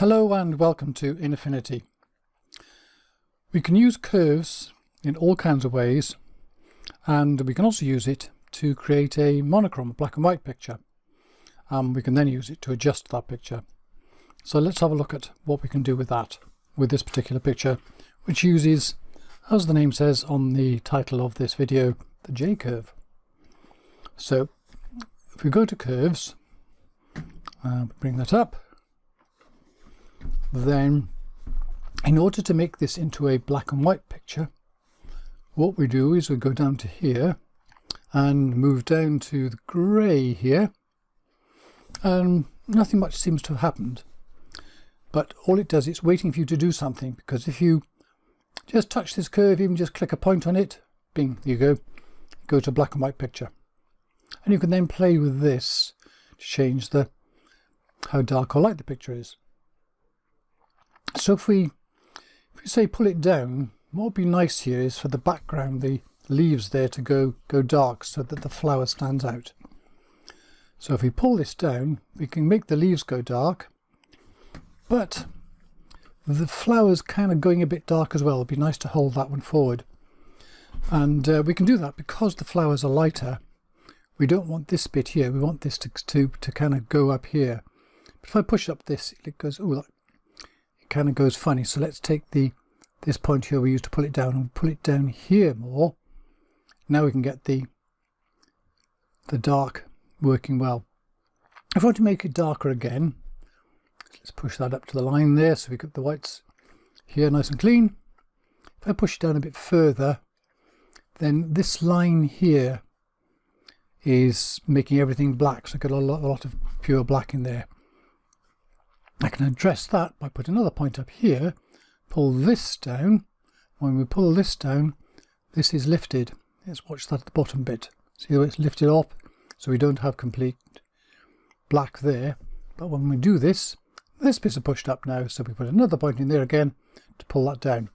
Hello and welcome to Affinity. We can use curves in all kinds of ways, and we can also use it to create a monochrome, black and white picture. We can then use it to adjust that picture. So let's have a look at what we can do with that, with this particular picture, which uses, as the name says on the title of this video, the J-curve. So if we go to curves, bring that up, then in order to make this into a black and white picture, what we do is we go down to here and move down to the grey here, and nothing much seems to have happened. But all it does is waiting for you to do something, because if you just touch this curve, even just click a point on it, bing, there you go to a black and white picture. And you can then play with this to change how dark or light the picture is. So if we say pull it down, what would be nice here is for the background, the leaves there, to go dark so that the flower stands out. So if we pull this down, we can make the leaves go dark, but the flower's kind of going a bit dark as well. It'd be nice to hold that one forward. And we can do that because the flowers are lighter. We don't want this bit here, we want this to kind of go up here. But if I push up this, it goes, oh, look, it kind of goes funny. So let's take this point here we used to pull it down and pull it down here more. Now we can get the dark working well. If I want to make it darker again, let's push that up to the line there, so we got the whites here nice and clean. If I push it down a bit further, then this line here is making everything black, so I've got a lot of pure black in there. I can address that by putting another point up here, pull this down. When we pull this down, this is lifted. Let's watch that at the bottom bit. See how it's lifted up, so we don't have complete black there. But when we do this bits are pushed up now, so we put another point in there again to pull that down.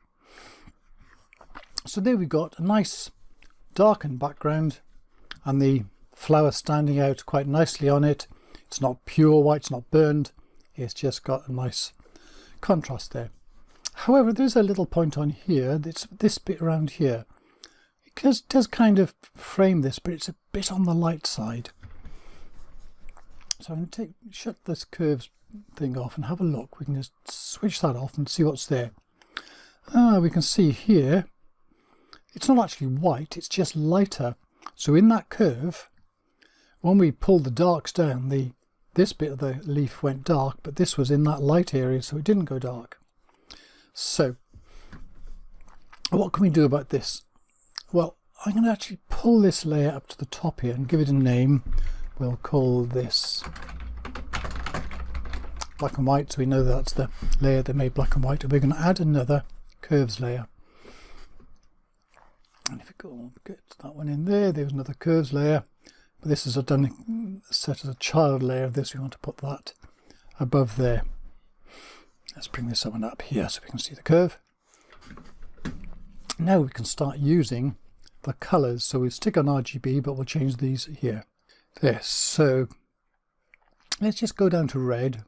So there we got a nice darkened background and the flower standing out quite nicely on it. It's not pure white, it's not burned, it's just got a nice contrast there. However, there's a little point on here, that's this bit around here. It does kind of frame this, but it's a bit on the light side. So I'm going to shut this curves thing off and have a look. We can just switch that off and see what's there. We can see here it's not actually white, it's just lighter. So in that curve, when we pulled the darks down, this bit of the leaf went dark, but this was in that light area, so it didn't go dark. So what can we do about this? Well, I'm going to actually pull this layer up to the top here and give it a name. We'll call this black and white, so we know that's the layer that made black and white. And we're going to add another curves layer. And if we go get that one in there, there's another curves layer. But this is set as a child layer of this. We want to put that above there. Let's bring this one up here so we can see the curve. Now we can start using the colours. So we'll stick on RGB, but we'll change these here. There. So let's just go down to red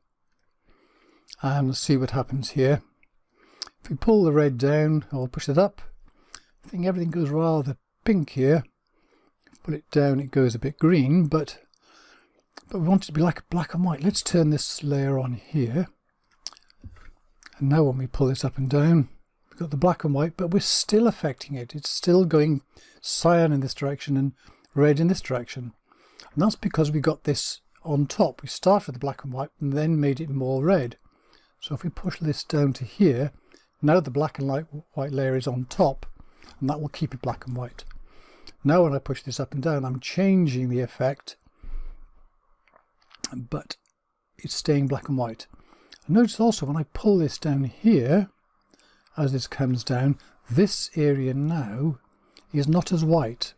and see what happens here. If we pull the red down or push it up, I think everything goes rather pink here. Pull it down, it goes a bit green, but we want it to be like black and white. Let's turn this layer on here. And now when we pull this up and down, we've got the black and white, but we're still affecting it. It's still going cyan in this direction and red in this direction. And that's because we got this on top. We started with the black and white and then made it more red. So if we push this down to here, now the black and white layer is on top, and that will keep it black and white. Now when I push this up and down, I'm changing the effect, but it's staying black and white. And notice also when I pull this down here, as this comes down, this area now is not as white.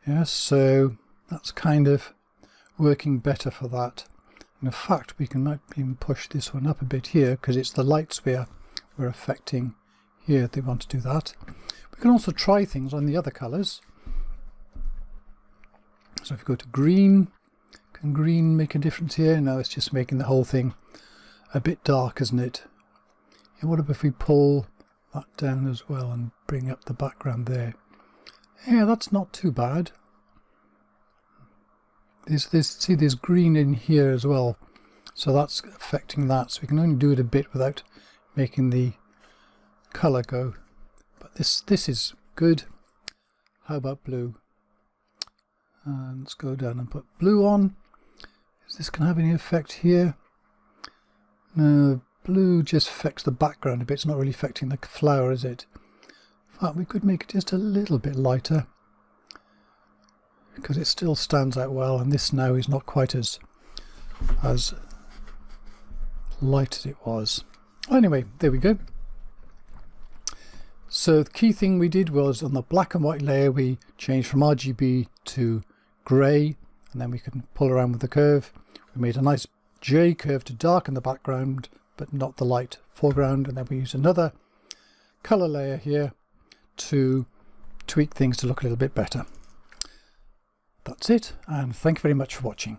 Yeah, so that's kind of working better for that. And in fact, we might even push this one up a bit here, because it's the lights we're affecting here. They want to do that. We can also try things on the other colours. So if we go to green, can green make a difference here? No, it's just making the whole thing a bit dark, isn't it? And what if we pull that down as well and bring up the background there? Yeah, that's not too bad. See, there's green in here as well, so that's affecting that. So we can only do it a bit without making the colour go. But this is good. How about blue? And let's go down and put blue on. Is this going to have any effect here? No, blue just affects the background a bit. It's not really affecting the flower, is it? In fact, we could make it just a little bit lighter, because it still stands out well, and this now is not quite as light as it was. Anyway, there we go. So the key thing we did was on the black and white layer we changed from RGB to grey, and then we can pull around with the curve. We made a nice J curve to darken the background but not the light foreground, and then we use another colour layer here to tweak things to look a little bit better. That's it, and thank you very much for watching.